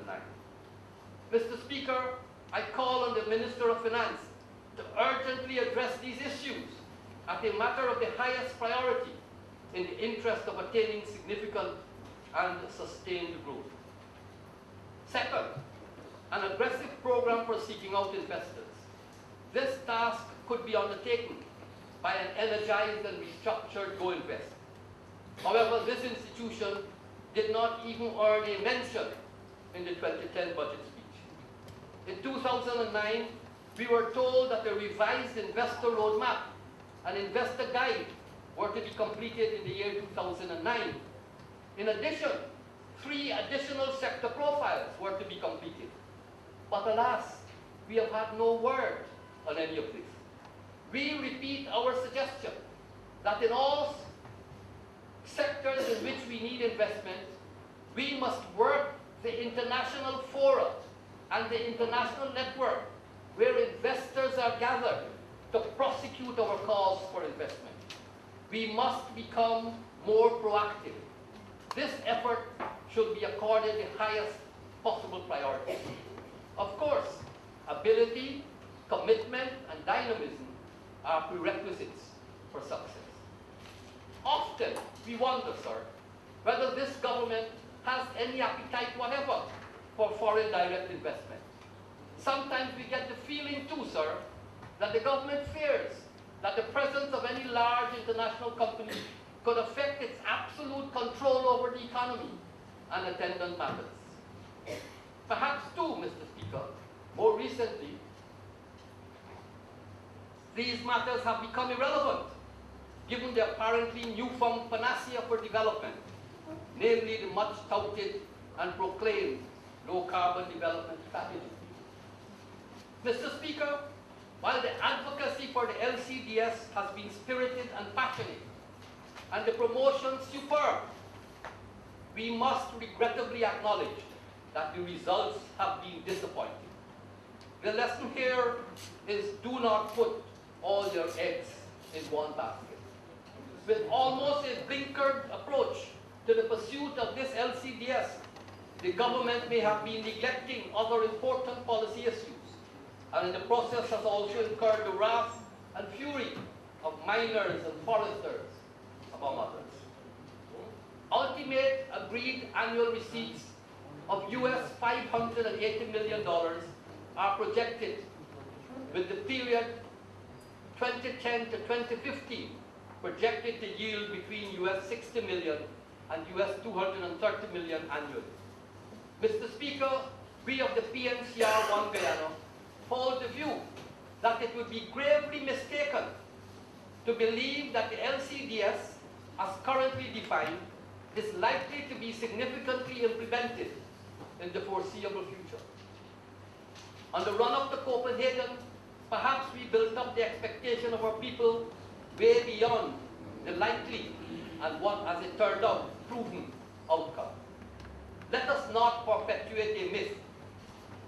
2009. Mr. Speaker, I call on the Minister of Finance to urgently address these issues as a matter of the highest priority in the interest of attaining significant and sustained growth. Second, an aggressive program for seeking out investors. This task could be undertaken by an energized and restructured Go Invest. However, this institution did not even earn a mention in the 2010 budget speech. In 2009, we were told that a revised investor roadmap and investor guide were to be completed in the year 2009. In addition, 3 additional sector profiles were to be completed. But alas, we have had no word on any of this. We repeat our suggestion that in all sectors in which we need investment, we must work the international fora and the international network where investors are gathered to prosecute our cause for investment. We must become more proactive. This effort should be accorded the highest possible priority. Of course, ability, commitment, and dynamism are prerequisites for success. Often, we wonder, sir, whether this government has any appetite whatever for foreign direct investment. Sometimes we get the feeling too, sir, that the government fears that the presence of any large international company could affect its absolute control over the economy and attendant matters. Perhaps too, Mr. Speaker, more recently, these matters have become irrelevant given the apparently newfound panacea for development, namely the much touted and proclaimed low-carbon development strategy. Mr. Speaker, while the advocacy for the LCDS has been spirited and passionate, and the promotion superb, we must regrettably acknowledge that the results have been disappointing. The lesson here is do not put all your eggs in one basket. With almost a blinkered approach to the pursuit of this LCDS, the government may have been neglecting other important policy issues, and in the process has also incurred the wrath and fury of miners and foresters, among others. Ultimate agreed annual receipts of US $580 million are projected, with the period 2010 to 2015 projected to yield between US 60 million and US 230 million annually. Mr. Speaker, we of the PNCR1 Guyana hold the view that it would be gravely mistaken to believe that the LCDS, as currently defined, is likely to be significantly implemented in the foreseeable future. On the run-up to Copenhagen, perhaps we built up the expectation of our people way beyond the likely and what, as it turned out, proven outcome. Let us not perpetuate a myth.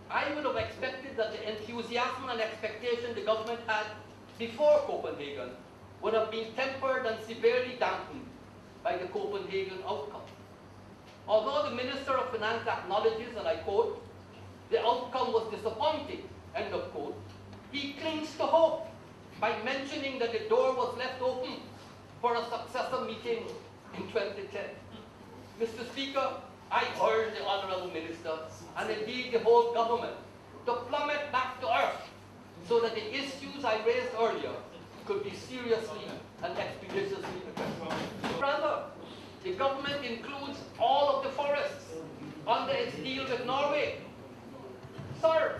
I would have expected that the enthusiasm and expectation the government had before Copenhagen would have been tempered and severely dampened by the Copenhagen outcome. Although the Minister of Finance acknowledges, and I quote, the outcome was disappointing, end of quote, he clings to hope by mentioning that the door was left open for a successor meeting in 2010. Mr. Speaker, I urge the Honourable Minister, and indeed the whole government, to plummet back to earth so that the issues I raised earlier could be seriously and expeditiously addressed. Rather, the government includes all of the forests under its deal with Norway. Sir,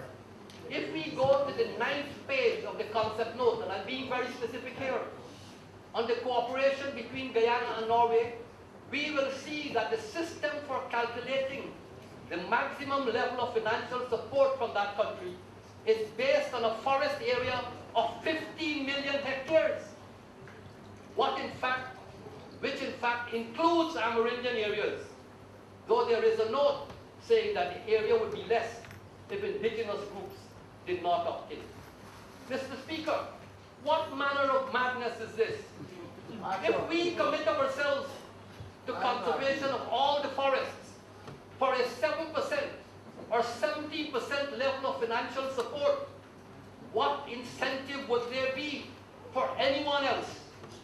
if we go to the 9th page of the concept note, and I'm being very specific here, on the cooperation between Guyana and Norway, we will see that the system for calculating the maximum level of financial support from that country is based on a forest area of 15 million hectares, which in fact includes Amerindian areas, though there is a note saying that the area would be less if indigenous groups did not opt in. Mr. Speaker, what manner of madness is this? If we commit ourselves to conservation of all the forests for a 7% financial support, what incentive would there be for anyone else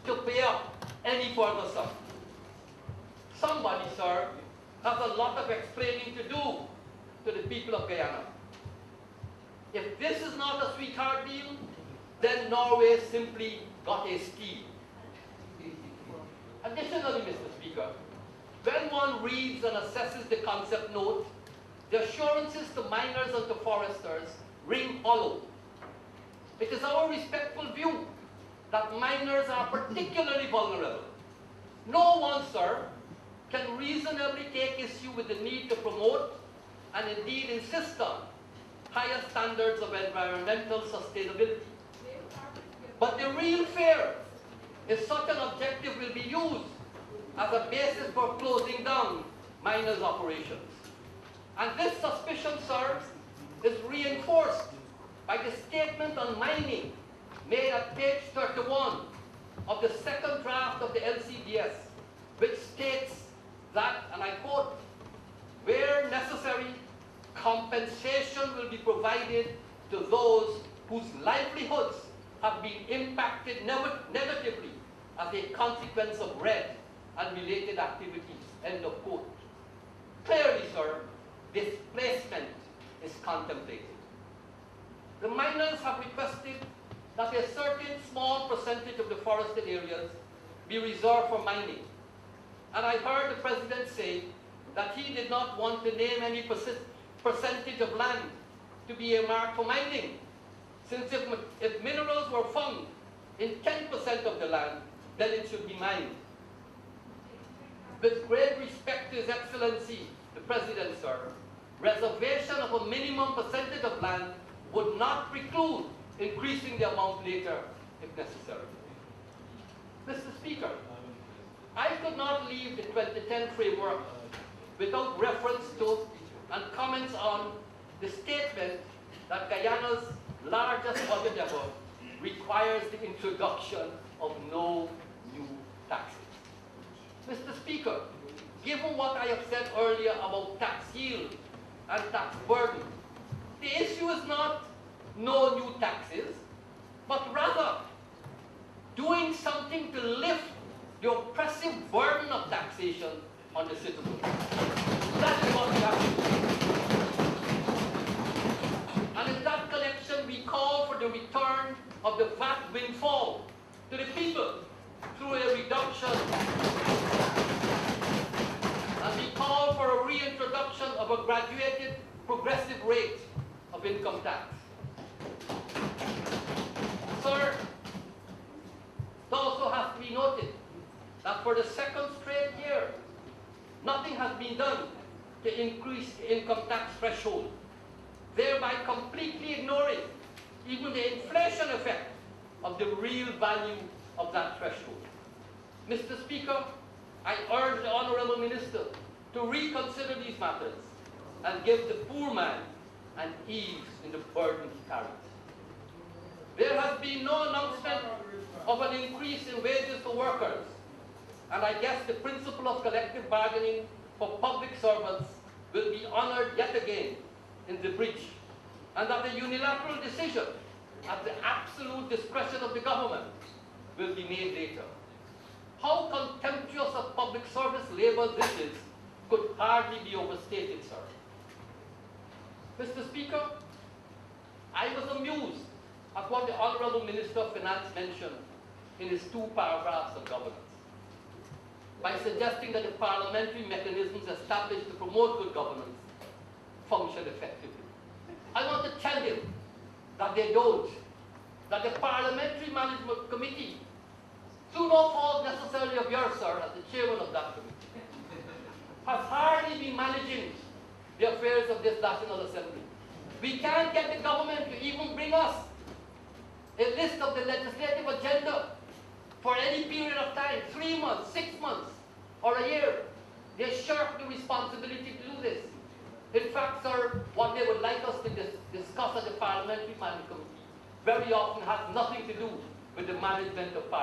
to pay up any further sum? Somebody, sir, has a lot of explaining to do to the people of Guyana. If this is not a sweetheart deal, then Norway simply got a steal. Additionally, Mr. Speaker, when one reads and assesses the concept note, the assurances to miners and to foresters ring hollow. It is our respectful view that miners are particularly vulnerable. No one, sir, can reasonably take issue with the need to promote and indeed insist on higher standards of environmental sustainability. But the real fear is such an objective will be used as a basis for closing down miners' operations. And this suspicion, sir, is reinforced by the statement on mining made at page 31 of the second draft of the LCDS, which states that, and I quote, where necessary, compensation will be provided to those whose livelihoods have been impacted negatively as a consequence of red and related activities, end of quote. Clearly, sir, displacement is contemplated. The miners have requested that a certain small percentage of the forested areas be reserved for mining. And I heard the President say that he did not want to name any percentage of land to be earmarked for mining, since if minerals were found in 10% of the land, then it should be mined. With great respect to His Excellency, the President, sir, reservation of a minimum percentage of land would not preclude increasing the amount later if necessary. Mr. Speaker, I could not leave the 2010 framework without reference to and comments on the statement that Guyana's largest budget ever requires the introduction of no new taxes. Mr. Speaker, given what I have said earlier about tax yield and tax burden, the issue is not no new taxes, but rather doing something to lift the oppressive burden of taxation on the citizens. That is what we have to do. And in that connection, we call for the return of the VAT windfall to the people through a reduction. And we call for a reintroduction of a graduated progressive rate of income tax. Sir, it also has to be noted that for the second straight year, nothing has been done to increase the income tax threshold, thereby completely ignoring even the inflation effect of the real value of that threshold. Mr. Speaker, I urge the Honourable Minister to reconsider these matters and give the poor man an ease in the burden he carries. There has been no announcement of an increase in wages for workers, and I guess the principle of collective bargaining for public servants will be honoured yet again in the breach, and that a unilateral decision at the absolute discretion of the government will be made later. How contemptuous of public service labour this is could hardly be overstated, sir. Mr. Speaker, I was amused at what the Honourable Minister of Finance mentioned in his 2 paragraphs of governance, by suggesting that the parliamentary mechanisms established to promote good governance function effectively. I want to tell him that they don't, that the Parliamentary Management Committee, through no fault necessarily of yours, sir, as the chairman of that committee, has hardly been managing the affairs of this National Assembly. We can't get the government to even bring us a list of the legislative agenda for any period of time, 3 months, 6 months, or a year. They shirk the responsibility to do this. In fact, sir, what they would like us to discuss at the Parliamentary Management Committee very often has nothing to do with the management of Parliament.